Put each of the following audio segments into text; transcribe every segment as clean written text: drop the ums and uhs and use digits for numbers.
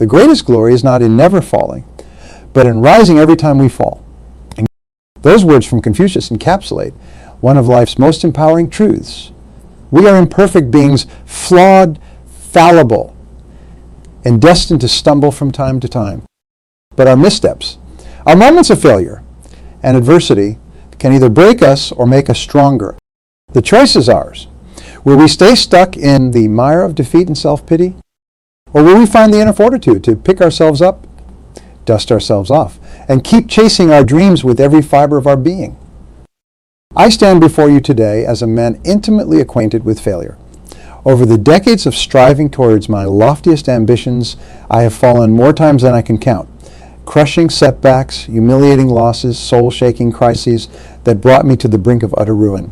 The greatest glory is not in never falling, but in rising every time we fall. And those words from Confucius encapsulate one of life's most empowering truths. We are imperfect beings, flawed, fallible, and destined to stumble from time to time. But our missteps, our moments of failure and adversity can either break us or make us stronger. The choice is ours. Will we stay stuck in the mire of defeat and self-pity? Or will we find the inner fortitude to pick ourselves up, dust ourselves off, and keep chasing our dreams with every fiber of our being? I stand before you today as a man intimately acquainted with failure. Over the decades of striving towards my loftiest ambitions, I have fallen more times than I can count. Crushing setbacks, humiliating losses, soul-shaking crises that brought me to the brink of utter ruin.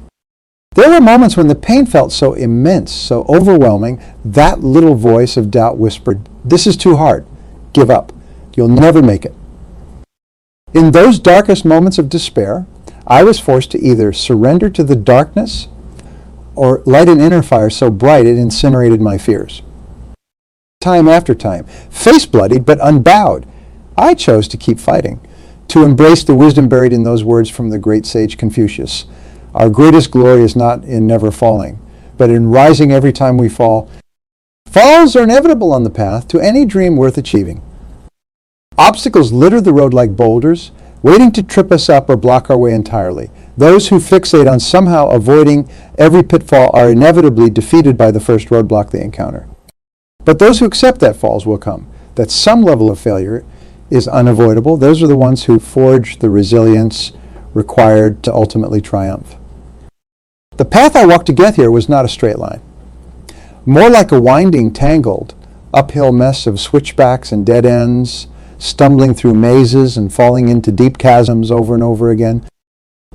There were moments when the pain felt so immense, so overwhelming, that little voice of doubt whispered, "This is too hard. Give up. You'll never make it." In those darkest moments of despair, I was forced to either surrender to the darkness or light an inner fire so bright it incinerated my fears. Time after time, face bloodied but unbowed, I chose to keep fighting, to embrace the wisdom buried in those words from the great sage Confucius. Our greatest glory is not in never falling, but in rising every time we fall. Falls are inevitable on the path to any dream worth achieving. Obstacles litter the road like boulders, waiting to trip us up or block our way entirely. Those who fixate on somehow avoiding every pitfall are inevitably defeated by the first roadblock they encounter. But those who accept that falls will come, that some level of failure is unavoidable, those are the ones who forge the resilience required to ultimately triumph. The path I walked to get here was not a straight line. More like a winding, tangled, uphill mess of switchbacks and dead ends, stumbling through mazes and falling into deep chasms over and over again.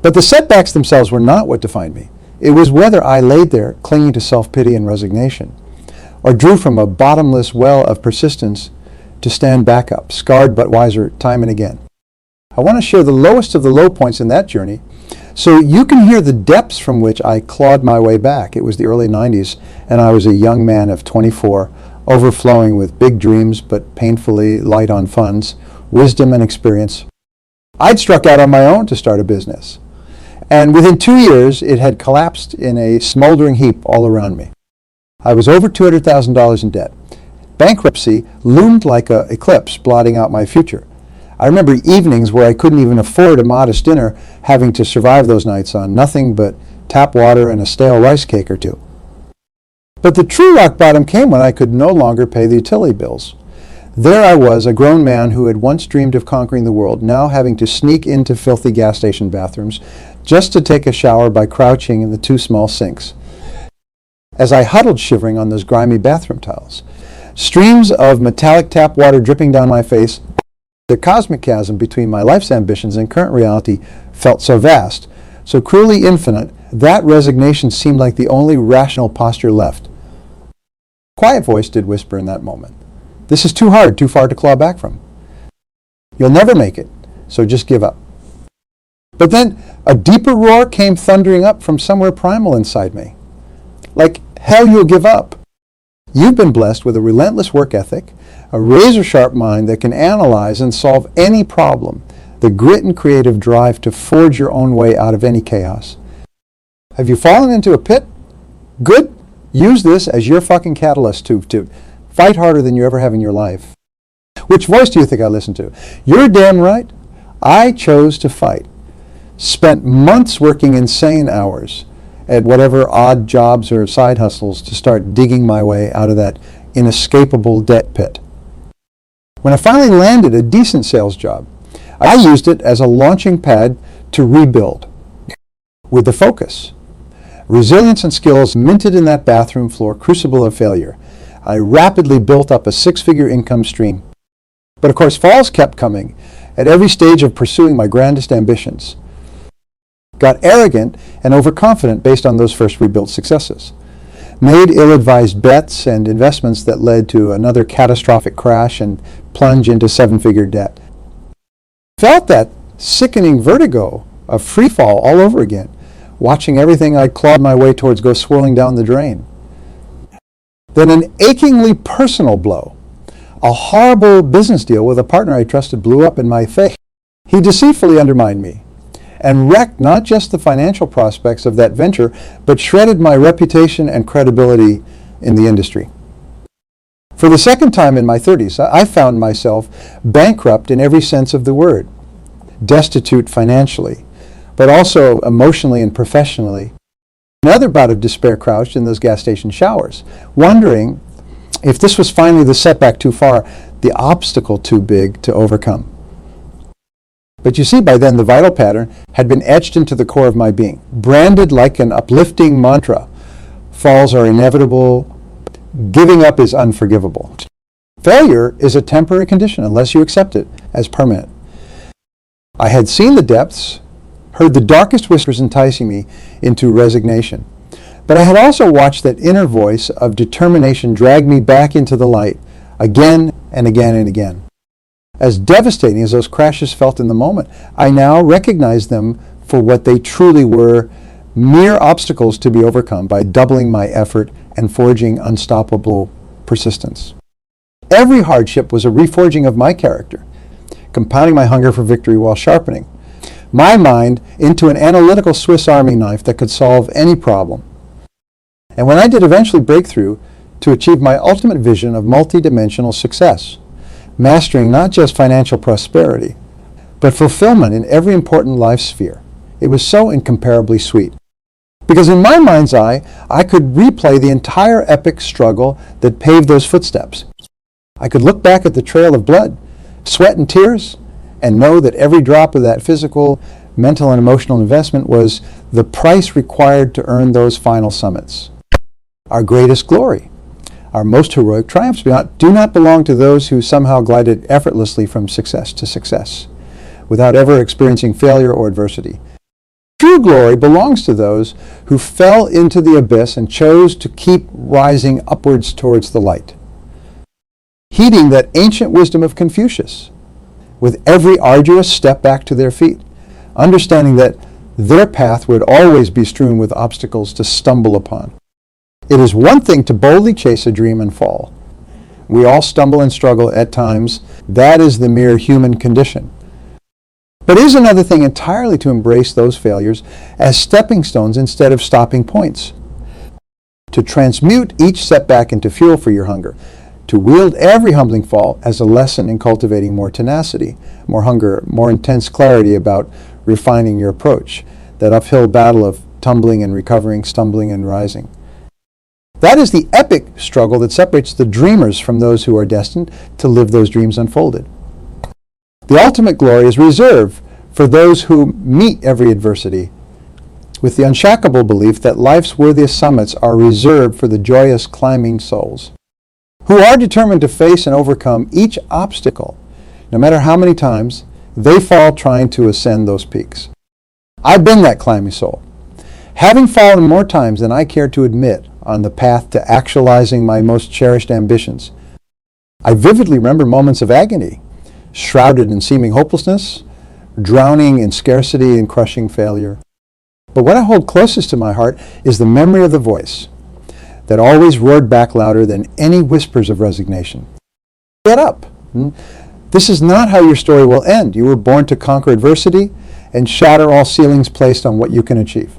But the setbacks themselves were not what defined me. It was whether I laid there clinging to self-pity and resignation, or drew from a bottomless well of persistence to stand back up, scarred but wiser time and again. I want to share the lowest of the low points in that journey so you can hear the depths from which I clawed my way back. It was the early 90s, and I was a young man of 24, overflowing with big dreams but painfully light on funds, wisdom and experience. I'd struck out on my own to start a business, and within 2 years it had collapsed in a smoldering heap all around me. I was over $200,000 in debt. Bankruptcy loomed like an eclipse, blotting out my future. I remember evenings where I couldn't even afford a modest dinner, having to survive those nights on nothing but tap water and a stale rice cake or two. But the true rock bottom came when I could no longer pay the utility bills. There I was, a grown man who had once dreamed of conquering the world, now having to sneak into filthy gas station bathrooms just to take a shower by crouching in the two small sinks. As I huddled shivering on those grimy bathroom tiles, streams of metallic tap water dripping down my face, the cosmic chasm between my life's ambitions and current reality felt so vast, so cruelly infinite, that resignation seemed like the only rational posture left. A quiet voice did whisper in that moment, "This is too hard, too far to claw back from. You'll never make it, so just give up." But then a deeper roar came thundering up from somewhere primal inside me. Like, hell, you'll give up. You've been blessed with a relentless work ethic, a razor-sharp mind that can analyze and solve any problem, the grit and creative drive to forge your own way out of any chaos. Have you fallen into a pit? Good. Use this as your fucking catalyst to fight harder than you ever have in your life. Which voice do you think I listened to? You're damn right. I chose to fight. Spent months working insane hours at whatever odd jobs or side hustles to start digging my way out of that inescapable debt pit. When I finally landed a decent sales job, I used it as a launching pad to rebuild with the focus, resilience and skills minted in that bathroom floor crucible of failure. I rapidly built up a six-figure income stream. But of course, falls kept coming at every stage of pursuing my grandest ambitions. Got arrogant and overconfident based on those first rebuilt successes. Made ill-advised bets and investments that led to another catastrophic crash and plunge into seven-figure debt. Felt that sickening vertigo of free fall all over again, watching everything I'd clawed my way towards go swirling down the drain. Then an achingly personal blow. A horrible business deal with a partner I trusted blew up in my face. He deceitfully undermined me and wrecked not just the financial prospects of that venture, but shredded my reputation and credibility in the industry. For the second time in my 30s, I found myself bankrupt in every sense of the word, destitute financially, but also emotionally and professionally. Another bout of despair crouched in those gas station showers, wondering if this was finally the setback too far, the obstacle too big to overcome. But you see, by then the vital pattern had been etched into the core of my being, branded like an uplifting mantra. Falls are inevitable. Giving up is unforgivable. Failure is a temporary condition unless you accept it as permanent. I had seen the depths, heard the darkest whispers enticing me into resignation. But I had also watched that inner voice of determination drag me back into the light again and again and again. As devastating as those crashes felt in the moment, I now recognize them for what they truly were, mere obstacles to be overcome by doubling my effort and forging unstoppable persistence. Every hardship was a reforging of my character, compounding my hunger for victory while sharpening my mind into an analytical Swiss Army knife that could solve any problem. And when I did eventually break through to achieve my ultimate vision of multidimensional success, mastering not just financial prosperity, but fulfillment in every important life sphere, it was so incomparably sweet. Because in my mind's eye, I could replay the entire epic struggle that paved those footsteps. I could look back at the trail of blood, sweat, and tears, and know that every drop of that physical, mental, and emotional investment was the price required to earn those final summits. Our greatest glory, our most heroic triumphs do not belong to those who somehow glided effortlessly from success to success, without ever experiencing failure or adversity. True glory belongs to those who fell into the abyss and chose to keep rising upwards towards the light. Heeding that ancient wisdom of Confucius, with every arduous step back to their feet, understanding that their path would always be strewn with obstacles to stumble upon. It is one thing to boldly chase a dream and fall. We all stumble and struggle at times. That is the mere human condition. But it is another thing entirely to embrace those failures as stepping stones instead of stopping points. To transmute each setback into fuel for your hunger. To wield every humbling fall as a lesson in cultivating more tenacity, more hunger, more intense clarity about refining your approach. That uphill battle of tumbling and recovering, stumbling and rising. That is the epic struggle that separates the dreamers from those who are destined to live those dreams unfolded. The ultimate glory is reserved for those who meet every adversity with the unshakable belief that life's worthiest summits are reserved for the joyous climbing souls who are determined to face and overcome each obstacle, no matter how many times they fall trying to ascend those peaks. I've been that climbing soul, having fallen more times than I care to admit on the path to actualizing my most cherished ambitions. I vividly remember moments of agony, shrouded in seeming hopelessness, drowning in scarcity and crushing failure. But what I hold closest to my heart is the memory of the voice that always roared back louder than any whispers of resignation. Get up. This is not how your story will end. You were born to conquer adversity and shatter all ceilings placed on what you can achieve.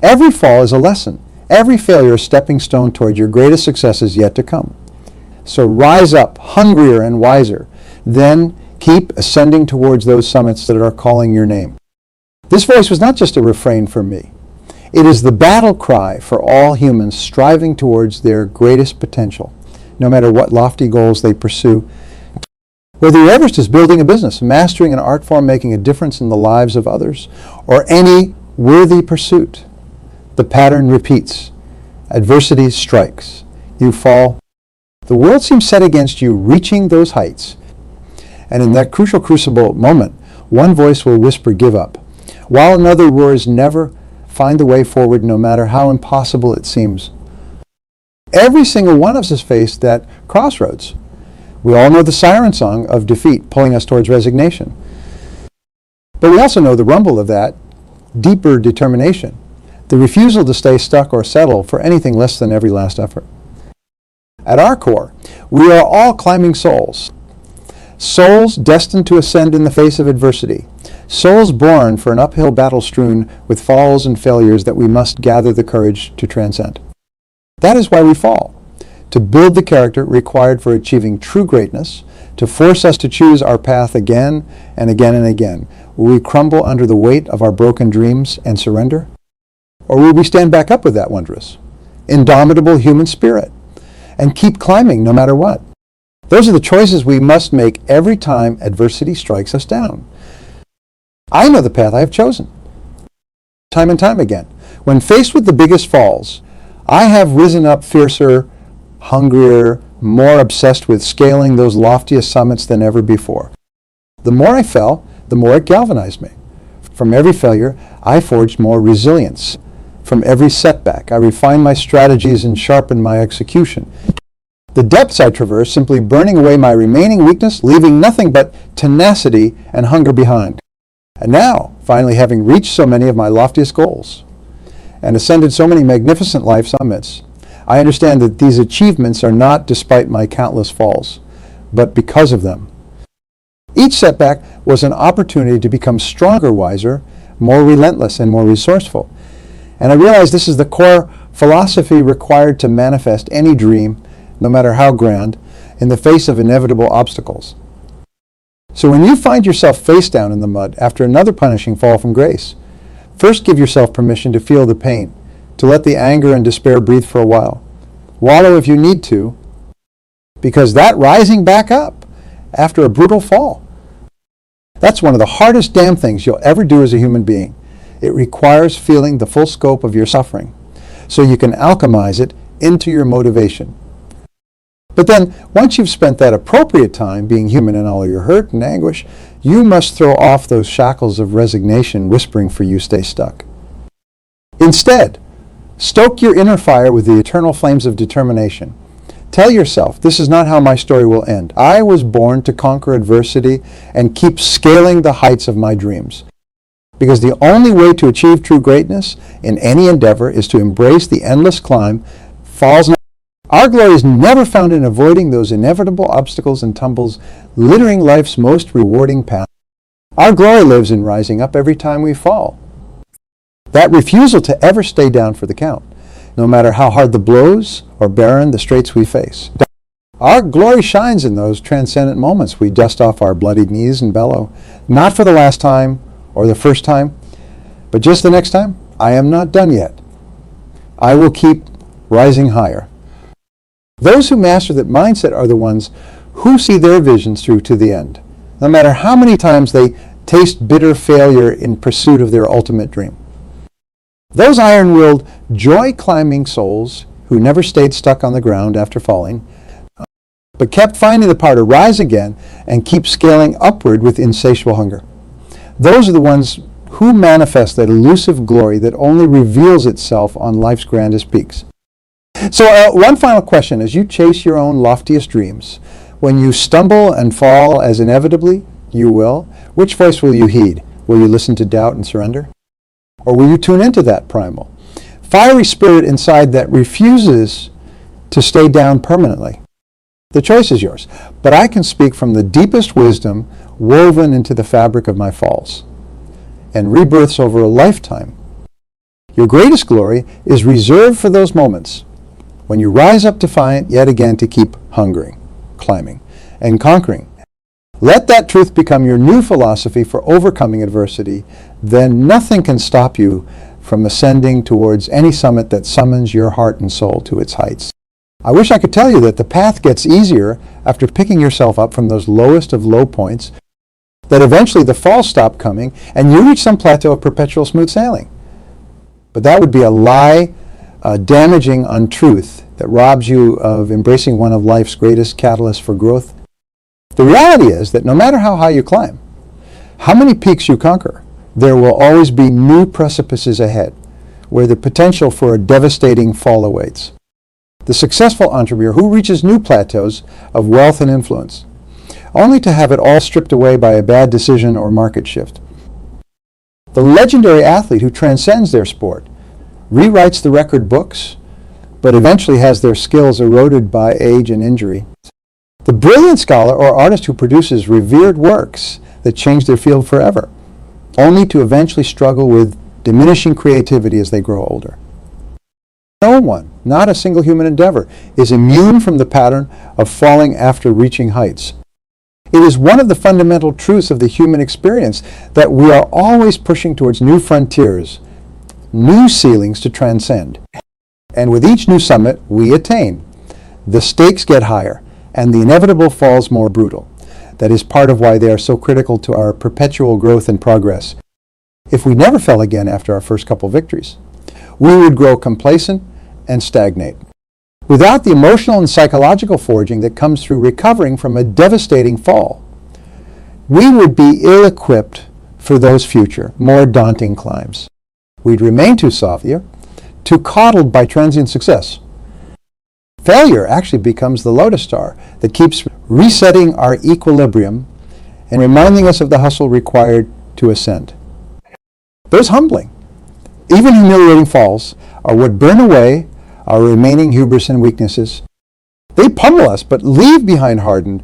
Every fall is a lesson. Every failure is a stepping stone toward your greatest successes yet to come. So rise up, hungrier and wiser. Then keep ascending towards those summits that are calling your name. This voice was not just a refrain for me. It is the battle cry for all humans striving towards their greatest potential, no matter what lofty goals they pursue. Whether your Everest is building a business, mastering an art form, making a difference in the lives of others, or any worthy pursuit, the pattern repeats. Adversity strikes. You fall. The world seems set against you reaching those heights. And in that crucial crucible moment, one voice will whisper, give up, while another roars, never. Find the way forward no matter how impossible it seems. Every single one of us has faced that crossroads. We all know the siren song of defeat pulling us towards resignation. But we also know the rumble of that deeper determination, the refusal to stay stuck or settle for anything less than every last effort. At our core, we are all climbing souls. Souls destined to ascend in the face of adversity. Souls born for an uphill battle strewn with falls and failures that we must gather the courage to transcend. That is why we fall, to build the character required for achieving true greatness, to force us to choose our path again and again and again. Will we crumble under the weight of our broken dreams and surrender? Or will we stand back up with that wondrous, indomitable human spirit and keep climbing no matter what? Those are the choices we must make every time adversity strikes us down. I know the path I have chosen, time and time again. When faced with the biggest falls, I have risen up fiercer, hungrier, more obsessed with scaling those loftiest summits than ever before. The more I fell, the more it galvanized me. From every failure, I forged more resilience. From every setback, I refined my strategies and sharpened my execution. The depths I traversed, simply burning away my remaining weakness, leaving nothing but tenacity and hunger behind. And now, finally having reached so many of my loftiest goals and ascended so many magnificent life summits, I understand that these achievements are not despite my countless falls, but because of them. Each setback was an opportunity to become stronger, wiser, more relentless, and more resourceful. And I realize this is the core philosophy required to manifest any dream, no matter how grand, in the face of inevitable obstacles. So when you find yourself face down in the mud after another punishing fall from grace, first give yourself permission to feel the pain, to let the anger and despair breathe for a while. Wallow if you need to, because that rising back up after a brutal fall, that's one of the hardest damn things you'll ever do as a human being. It requires feeling the full scope of your suffering so you can alchemize it into your motivation. But then, once you've spent that appropriate time being human in all your hurt and anguish, you must throw off those shackles of resignation whispering for you stay stuck. Instead, stoke your inner fire with the eternal flames of determination. Tell yourself, this is not how my story will end. I was born to conquer adversity and keep scaling the heights of my dreams. Because the only way to achieve true greatness in any endeavor is to embrace the endless climb, falls. Our glory is never found in avoiding those inevitable obstacles and tumbles littering life's most rewarding path. Our glory lives in rising up every time we fall. That refusal to ever stay down for the count, no matter how hard the blows or barren the straits we face. Our glory shines in those transcendent moments we dust off our bloodied knees and bellow, not for the last time or the first time, but just the next time. I am not done yet. I will keep rising higher. Those who master that mindset are the ones who see their visions through to the end, no matter how many times they taste bitter failure in pursuit of their ultimate dream. Those iron-willed, joy-climbing souls who never stayed stuck on the ground after falling, but kept finding the power to rise again and keep scaling upward with insatiable hunger. Those are the ones who manifest that elusive glory that only reveals itself on life's grandest peaks. So one final question as you chase your own loftiest dreams. When you stumble and fall, as inevitably you will, which voice will you heed? Will you listen to doubt and surrender? Or will you tune into that primal, fiery spirit inside that refuses to stay down permanently? The choice is yours, but I can speak from the deepest wisdom woven into the fabric of my falls and rebirths over a lifetime. Your greatest glory is reserved for those moments when you rise up defiant yet again to keep hungering, climbing, and conquering. Let that truth become your new philosophy for overcoming adversity. Then nothing can stop you from ascending towards any summit that summons your heart and soul to its heights. I wish I could tell you that the path gets easier after picking yourself up from those lowest of low points, that eventually the falls stop coming and you reach some plateau of perpetual smooth sailing. But that would be a lie, a damaging untruth that robs you of embracing one of life's greatest catalysts for growth. The reality is that no matter how high you climb, how many peaks you conquer, there will always be new precipices ahead where the potential for a devastating fall awaits. The successful entrepreneur who reaches new plateaus of wealth and influence, only to have it all stripped away by a bad decision or market shift. The legendary athlete who transcends their sport, rewrites the record books, but eventually has their skills eroded by age and injury. The brilliant scholar or artist who produces revered works that change their field forever, only to eventually struggle with diminishing creativity as they grow older. No one, not a single human endeavor, is immune from the pattern of falling after reaching heights. It is one of the fundamental truths of the human experience that we are always pushing towards new frontiers, new ceilings to transcend. And with each new summit we attain, the stakes get higher and the inevitable falls more brutal. That is part of why they are so critical to our perpetual growth and progress. If we never fell again after our first couple victories, we would grow complacent and stagnate. Without the emotional and psychological forging that comes through recovering from a devastating fall, we would be ill-equipped for those future, more daunting climbs. We'd remain too sophia, too coddled by transient success. Failure actually becomes the lodestar star that keeps resetting our equilibrium and reminding us of the hustle required to ascend. Those humbling, even humiliating falls are what burn away our remaining hubris and weaknesses. They pummel us, but leave behind hardened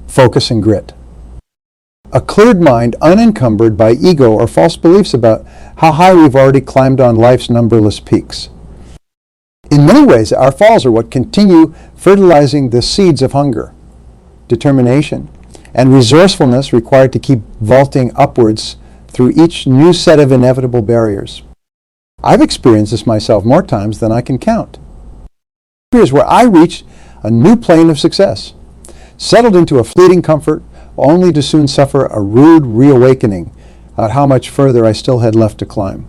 focus and grit. A cleared mind unencumbered by ego or false beliefs about how high we've already climbed on life's numberless peaks. In many ways, our falls are what continue fertilizing the seeds of hunger, determination, and resourcefulness required to keep vaulting upwards through each new set of inevitable barriers. I've experienced this myself more times than I can count. Here's where I reached a new plane of success, settled into a fleeting comfort, only to soon suffer a rude reawakening about how much further I still had left to climb.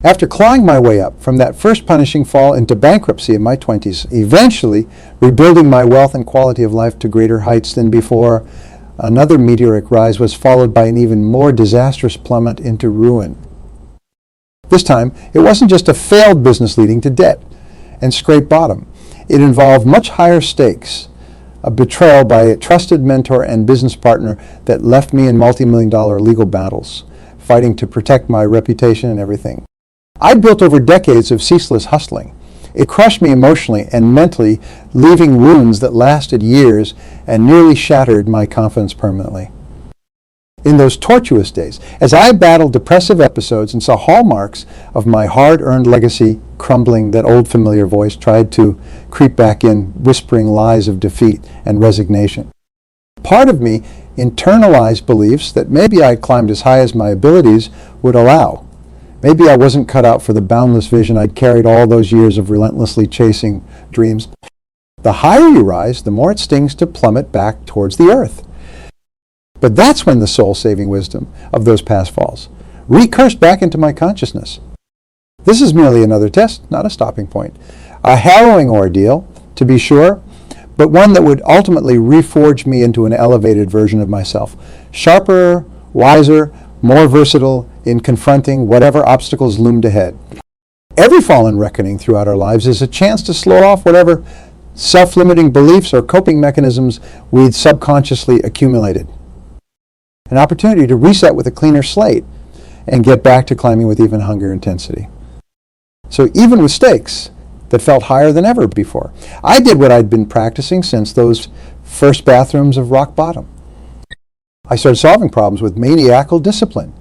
After clawing my way up from that first punishing fall into bankruptcy in my 20s, eventually rebuilding my wealth and quality of life to greater heights than before, another meteoric rise was followed by an even more disastrous plummet into ruin. This time, it wasn't just a failed business leading to debt and scrape bottom. It involved much higher stakes, a betrayal by a trusted mentor and business partner that left me in multi-million-dollar legal battles, fighting to protect my reputation and everything. I'd built over decades of ceaseless hustling. It crushed me emotionally and mentally, leaving wounds that lasted years and nearly shattered my confidence permanently. In those tortuous days, as I battled depressive episodes and saw hallmarks of my hard-earned legacy crumbling, that old familiar voice tried to creep back in, whispering lies of defeat and resignation. Part of me internalized beliefs that maybe I climbed as high as my abilities would allow. Maybe I wasn't cut out for the boundless vision I'd carried all those years of relentlessly chasing dreams. The higher you rise, the more it stings to plummet back towards the earth. But that's when the soul-saving wisdom of those past falls recursed back into my consciousness. This is merely another test, not a stopping point. A harrowing ordeal, to be sure, but one that would ultimately reforge me into an elevated version of myself, sharper, wiser, more versatile in confronting whatever obstacles loomed ahead. Every fall and reckoning throughout our lives is a chance to slow off whatever self-limiting beliefs or coping mechanisms we'd subconsciously accumulated. An opportunity to reset with a cleaner slate and get back to climbing with even hungrier intensity. So even with stakes that felt higher than ever before, I did what I'd been practicing since those first bathrooms of rock bottom. I started solving problems with maniacal discipline,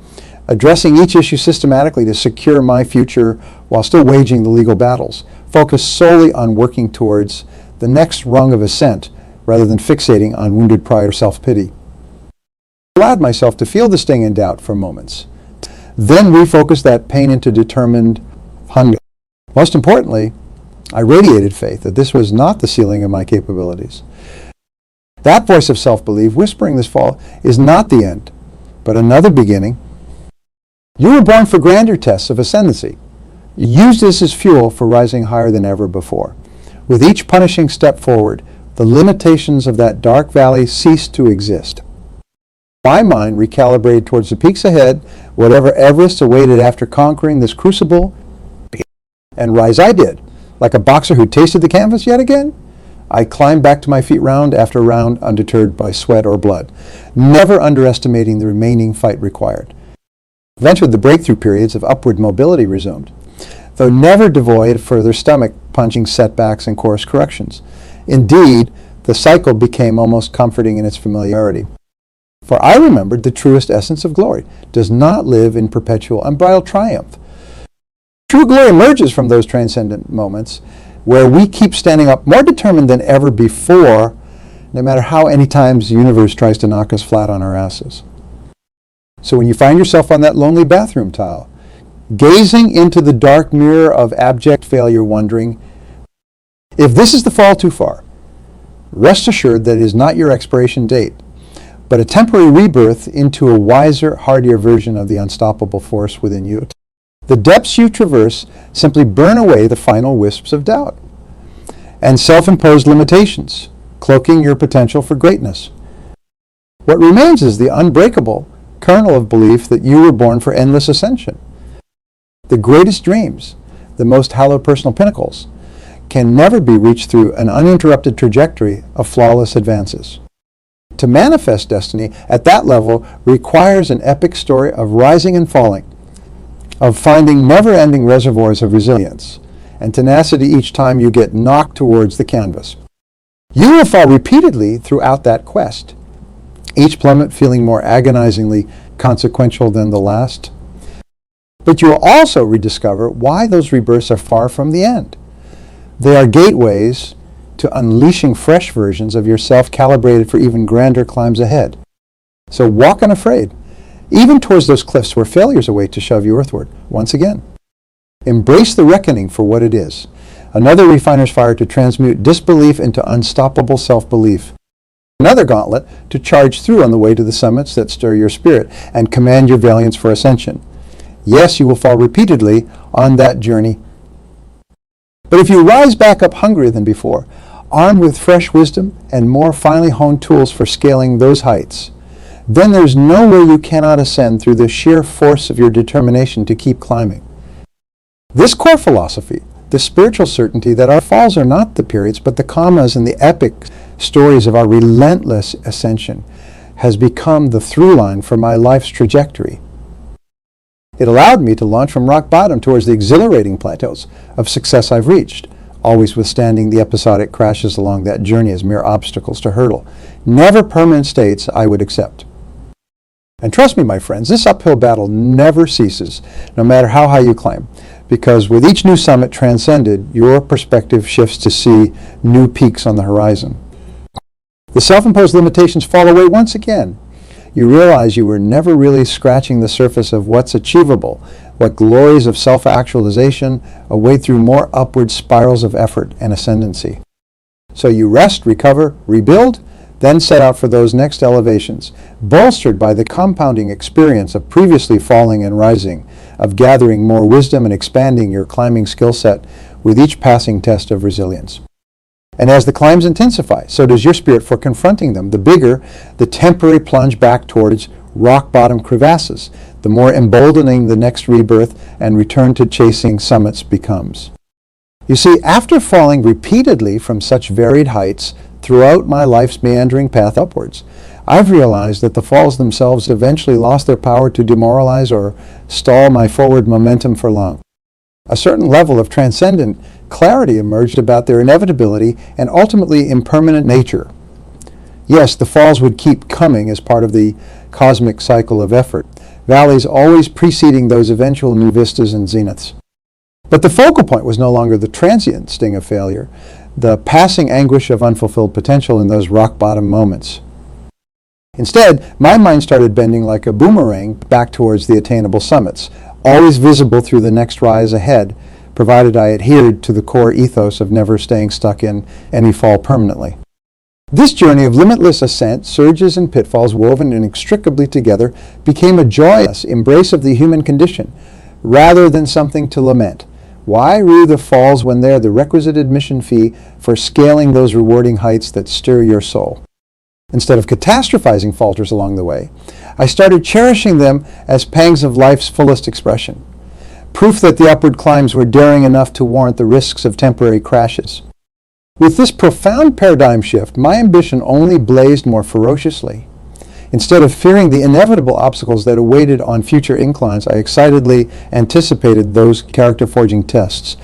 addressing each issue systematically to secure my future while still waging the legal battles, focused solely on working towards the next rung of ascent rather than fixating on wounded pride or self-pity. I allowed myself to feel the sting and doubt for moments, then refocus that pain into determined hunger. Most importantly, I radiated faith that this was not the ceiling of my capabilities. That voice of self-belief whispering this fall is not the end, but another beginning. You were born for grander tests of ascendancy. Use this as fuel for rising higher than ever before. With each punishing step forward, the limitations of that dark valley cease to exist. My mind recalibrated towards the peaks ahead, whatever Everest awaited after conquering this crucible, and rise I did. Like a boxer who tasted the canvas yet again, I climbed back to my feet round after round, undeterred by sweat or blood, never underestimating the remaining fight required. Eventually, the breakthrough periods of upward mobility resumed. though never devoid of further stomach-punching setbacks and course corrections. Indeed, the cycle became almost comforting in its familiarity. For I remembered the truest essence of glory does not live in perpetual unbridled triumph. True glory emerges from those transcendent moments where we keep standing up more determined than ever before, no matter how many times the universe tries to knock us flat on our asses. So when you find yourself on that lonely bathroom tile, gazing into the dark mirror of abject failure, wondering, if this is the fall too far, rest assured that it is not your expiration date, but a temporary rebirth into a wiser, hardier version of the unstoppable force within you. The depths you traverse simply burn away the final wisps of doubt and self-imposed limitations, cloaking your potential for greatness. What remains is the unbreakable kernel of belief that you were born for endless ascension. The greatest dreams, the most hallowed personal pinnacles, can never be reached through an uninterrupted trajectory of flawless advances. To manifest destiny at that level requires an epic story of rising and falling, of finding never-ending reservoirs of resilience and tenacity each time you get knocked towards the canvas. You will fall repeatedly throughout that quest, each plummet feeling more agonizingly consequential than the last. But you will also rediscover why those rebirths are far from the end. They are gateways to unleashing fresh versions of yourself calibrated for even grander climbs ahead. So walk unafraid, even towards those cliffs where failures await to shove you earthward once again. Embrace the reckoning for what it is, another refiner's fire to transmute disbelief into unstoppable self-belief. Another gauntlet to charge through on the way to the summits that stir your spirit and command your valiance for ascension. Yes, you will fall repeatedly on that journey. But if you rise back up hungrier than before, armed with fresh wisdom and more finely honed tools for scaling those heights, then there's nowhere you cannot ascend through the sheer force of your determination to keep climbing. This core philosophy, the spiritual certainty that our falls are not the periods but the commas in the epic stories of our relentless ascension, has become the through line for my life's trajectory. It allowed me to launch from rock bottom towards the exhilarating plateaus of success I've reached, always withstanding the episodic crashes along that journey as mere obstacles to hurdle, never permanent states I would accept. And trust me, my friends, this uphill battle never ceases, no matter how high you climb, because with each new summit transcended, your perspective shifts to see new peaks on the horizon. The self-imposed limitations fall away once again. You realize you were never really scratching the surface of what's achievable, what glories of self-actualization await through more upward spirals of effort and ascendancy. So you rest, recover, rebuild, then set out for those next elevations, bolstered by the compounding experience of previously falling and rising, of gathering more wisdom and expanding your climbing skill set with each passing test of resilience. And as the climbs intensify, so does your spirit for confronting them. The bigger the temporary plunge back towards rock-bottom crevasses, the more emboldening the next rebirth and return to chasing summits becomes. You see, after falling repeatedly from such varied heights throughout my life's meandering path upwards, I've realized that the falls themselves eventually lost their power to demoralize or stall my forward momentum for long. A certain level of transcendent clarity emerged about their inevitability and ultimately impermanent nature. Yes, the falls would keep coming as part of the cosmic cycle of effort, valleys always preceding those eventual new vistas and zeniths. But the focal point was no longer the transient sting of failure, the passing anguish of unfulfilled potential in those rock-bottom moments. Instead, my mind started bending like a boomerang back towards the attainable summits, always visible through the next rise ahead, provided I adhered to the core ethos of never staying stuck in any fall permanently. This journey of limitless ascent, surges and pitfalls woven inextricably together, became a joyous embrace of the human condition, rather than something to lament. Why rue the falls when they're the requisite admission fee for scaling those rewarding heights that stir your soul? Instead of catastrophizing falters along the way, I started cherishing them as pangs of life's fullest expression, proof that the upward climbs were daring enough to warrant the risks of temporary crashes. With this profound paradigm shift, my ambition only blazed more ferociously. Instead of fearing the inevitable obstacles that awaited on future inclines, I excitedly anticipated those character-forging tests.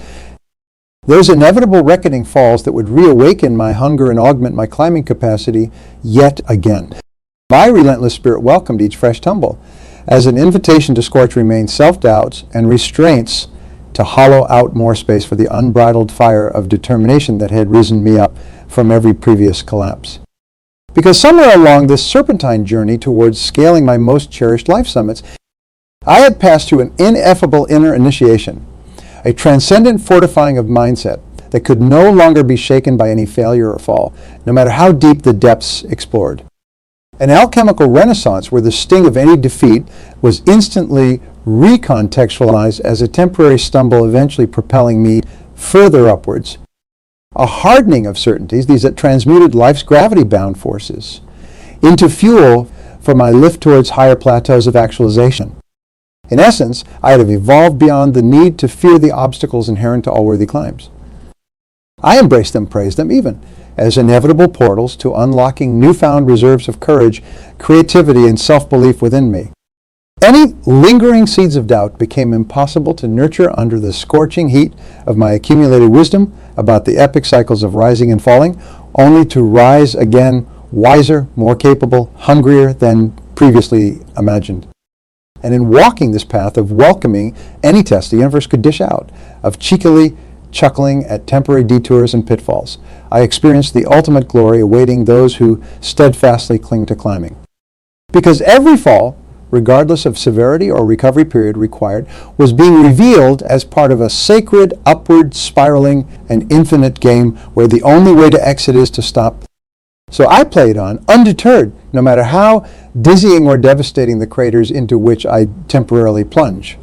Those inevitable reckoning falls that would reawaken my hunger and augment my climbing capacity yet again. My relentless spirit welcomed each fresh tumble as an invitation to scorch remained self-doubts and restraints to hollow out more space for the unbridled fire of determination that had risen me up from every previous collapse. Because somewhere along this serpentine journey towards scaling my most cherished life summits, I had passed through an ineffable inner initiation, a transcendent fortifying of mindset that could no longer be shaken by any failure or fall, no matter how deep the depths explored. An alchemical renaissance where the sting of any defeat was instantly recontextualized as a temporary stumble eventually propelling me further upwards. A hardening of certainties, these that transmuted life's gravity-bound forces, into fuel for my lift towards higher plateaus of actualization. In essence, I had evolved beyond the need to fear the obstacles inherent to all worthy climbs. I embraced them, praised them even, as inevitable portals to unlocking newfound reserves of courage, creativity, and self-belief within me. Any lingering seeds of doubt became impossible to nurture under the scorching heat of my accumulated wisdom about the epic cycles of rising and falling, only to rise again wiser, more capable, hungrier than previously imagined. And in walking this path of welcoming any test the universe could dish out, of cheekily chuckling at temporary detours and pitfalls, I experienced the ultimate glory awaiting those who steadfastly cling to climbing. Because every fall, regardless of severity or recovery period required, was being revealed as part of a sacred, upward spiraling and infinite game where the only way to exit is to stop. So I played on, undeterred, no matter how dizzying or devastating the craters into which I temporarily plunge.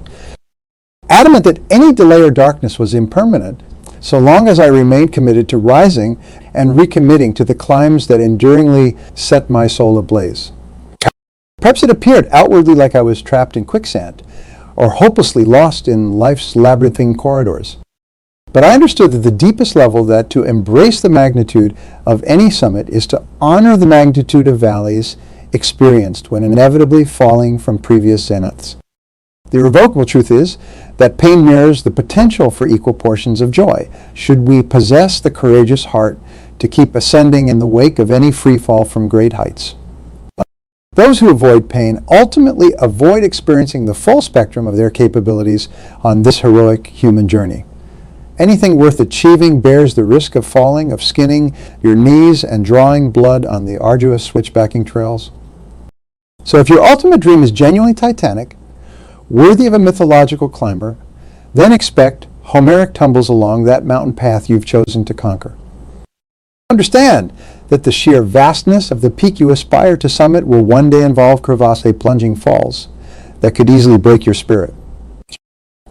Adamant that any delay or darkness was impermanent, so long as I remained committed to rising and recommitting to the climbs that enduringly set my soul ablaze. Perhaps it appeared outwardly like I was trapped in quicksand, or hopelessly lost in life's labyrinthine corridors. But I understood that the deepest level that to embrace the magnitude of any summit is to honor the magnitude of valleys experienced when inevitably falling from previous zeniths. The irrevocable truth is that pain mirrors the potential for equal portions of joy, should we possess the courageous heart to keep ascending in the wake of any free fall from great heights. Those who avoid pain ultimately avoid experiencing the full spectrum of their capabilities on this heroic human journey. Anything worth achieving bears the risk of falling, of skinning your knees and drawing blood on the arduous switchbacking trails. So if your ultimate dream is genuinely titanic, worthy of a mythological climber, then expect Homeric tumbles along that mountain path you've chosen to conquer. Understand that the sheer vastness of the peak you aspire to summit will one day involve crevasse plunging falls that could easily break your spirit.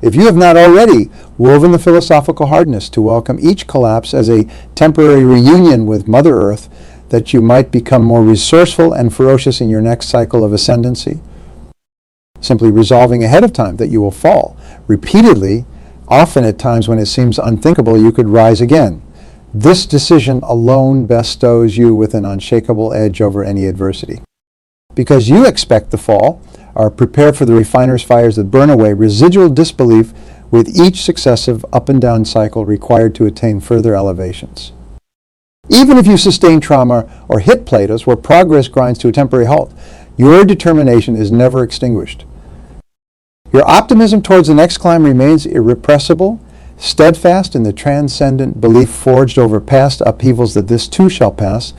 If you have not already woven the philosophical hardness to welcome each collapse as a temporary reunion with Mother Earth, that you might become more resourceful and ferocious in your next cycle of ascendancy, simply resolving ahead of time that you will fall repeatedly, often at times when it seems unthinkable you could rise again. This decision alone bestows you with an unshakable edge over any adversity. Because you expect the fall, are prepared for the refiner's fires that burn away residual disbelief with each successive up and down cycle required to attain further elevations. Even if you sustain trauma or hit plateaus where progress grinds to a temporary halt, your determination is never extinguished. Your optimism towards the next climb remains irrepressible, steadfast in the transcendent belief forged over past upheavals that this too shall pass,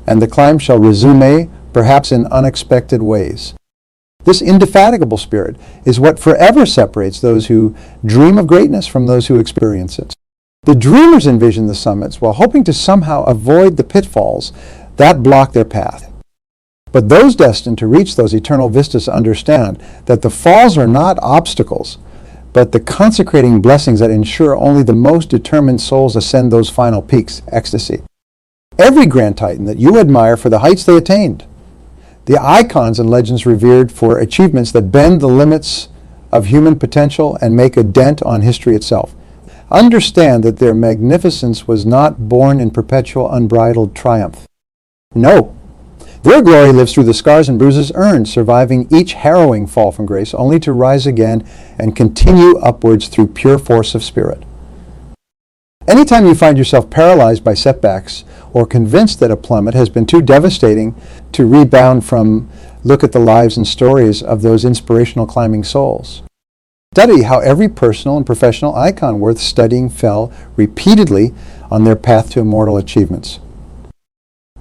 and the climb shall resume, perhaps in unexpected ways. This indefatigable spirit is what forever separates those who dream of greatness from those who experience it. The dreamers envision the summits while hoping to somehow avoid the pitfalls that block their path. But those destined to reach those eternal vistas understand that the falls are not obstacles, but the consecrating blessings that ensure only the most determined souls ascend those final peaks, ecstasy. Every grand titan that you admire for the heights they attained, the icons and legends revered for achievements that bend the limits of human potential and make a dent on history itself, understand that their magnificence was not born in perpetual unbridled triumph. No, Their glory lives through the scars and bruises earned, surviving each harrowing fall from grace, only to rise again and continue upwards through pure force of spirit. Anytime you find yourself paralyzed by setbacks or convinced that a plummet has been too devastating to rebound from, look at the lives and stories of those inspirational climbing souls. Study how every personal and professional icon worth studying fell repeatedly on their path to immortal achievements.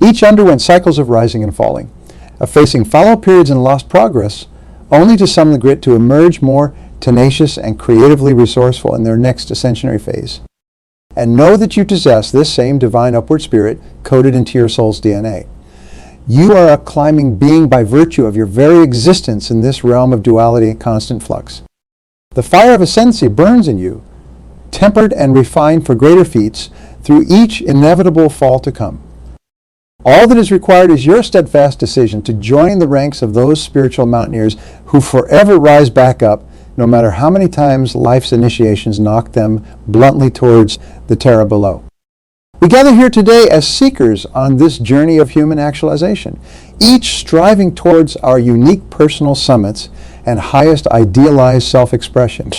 Each underwent cycles of rising and falling, of facing fallow periods and lost progress, only to summon the grit to emerge more tenacious and creatively resourceful in their next ascensionary phase. And know that you possess this same divine upward spirit coded into your soul's DNA. You are a climbing being by virtue of your very existence in this realm of duality and constant flux. The fire of ascendancy burns in you, tempered and refined for greater feats through each inevitable fall to come. All that is required is your steadfast decision to join the ranks of those spiritual mountaineers who forever rise back up, no matter how many times life's initiations knock them bluntly towards the terra below. We gather here today as seekers on this journey of human actualization, each striving towards our unique personal summits and highest idealized self-expression.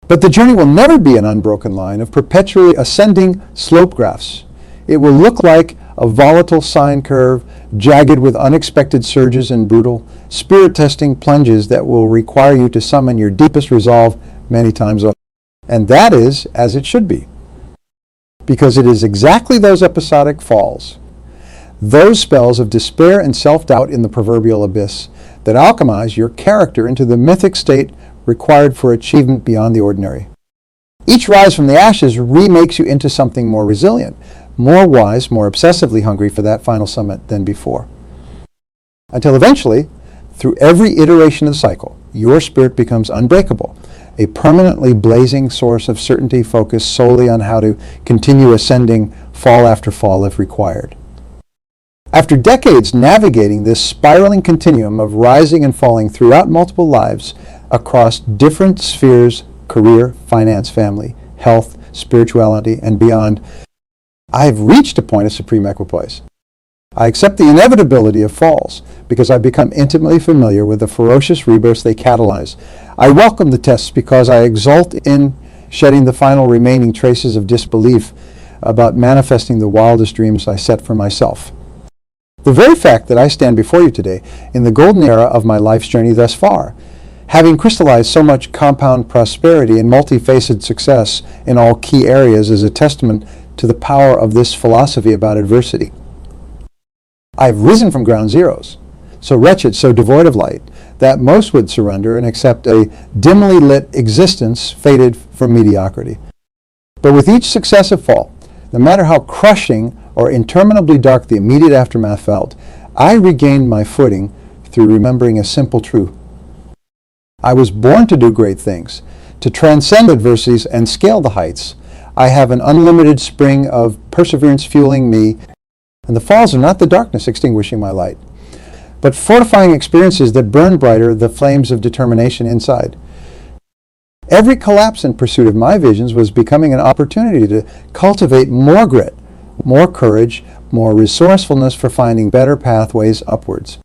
But the journey will never be an unbroken line of perpetually ascending slope graphs. It will look like a volatile sine curve, jagged with unexpected surges and brutal, spirit-testing plunges that will require you to summon your deepest resolve many times over. And that is as it should be. Because it is exactly those episodic falls, those spells of despair and self-doubt in the proverbial abyss, that alchemize your character into the mythic state required for achievement beyond the ordinary. Each rise from the ashes remakes you into something more resilient, more wise, more obsessively hungry for that final summit than before. Until eventually, through every iteration of the cycle, your spirit becomes unbreakable, a permanently blazing source of certainty focused solely on how to continue ascending fall after fall if required. After decades navigating this spiraling continuum of rising and falling throughout multiple lives across different spheres, career, finance, family, health, spirituality, and beyond, I have reached a point of supreme equipoise. I accept the inevitability of falls because I've become intimately familiar with the ferocious rebirths they catalyze. I welcome the tests because I exult in shedding the final remaining traces of disbelief about manifesting the wildest dreams I set for myself. The very fact that I stand before you today in the golden era of my life's journey thus far, having crystallized so much compound prosperity and multifaceted success in all key areas, is a testament to the power of this philosophy about adversity. I've risen from ground zeros, so wretched, so devoid of light, that most would surrender and accept a dimly lit existence fated for mediocrity. But with each successive fall, no matter how crushing or interminably dark the immediate aftermath felt, I regained my footing through remembering a simple truth. I was born to do great things, to transcend adversities and scale the heights. I have an unlimited spring of perseverance fueling me, and the falls are not the darkness extinguishing my light, but fortifying experiences that burn brighter the flames of determination inside. Every collapse in pursuit of my visions was becoming an opportunity to cultivate more grit, more courage, more resourcefulness for finding better pathways upwards.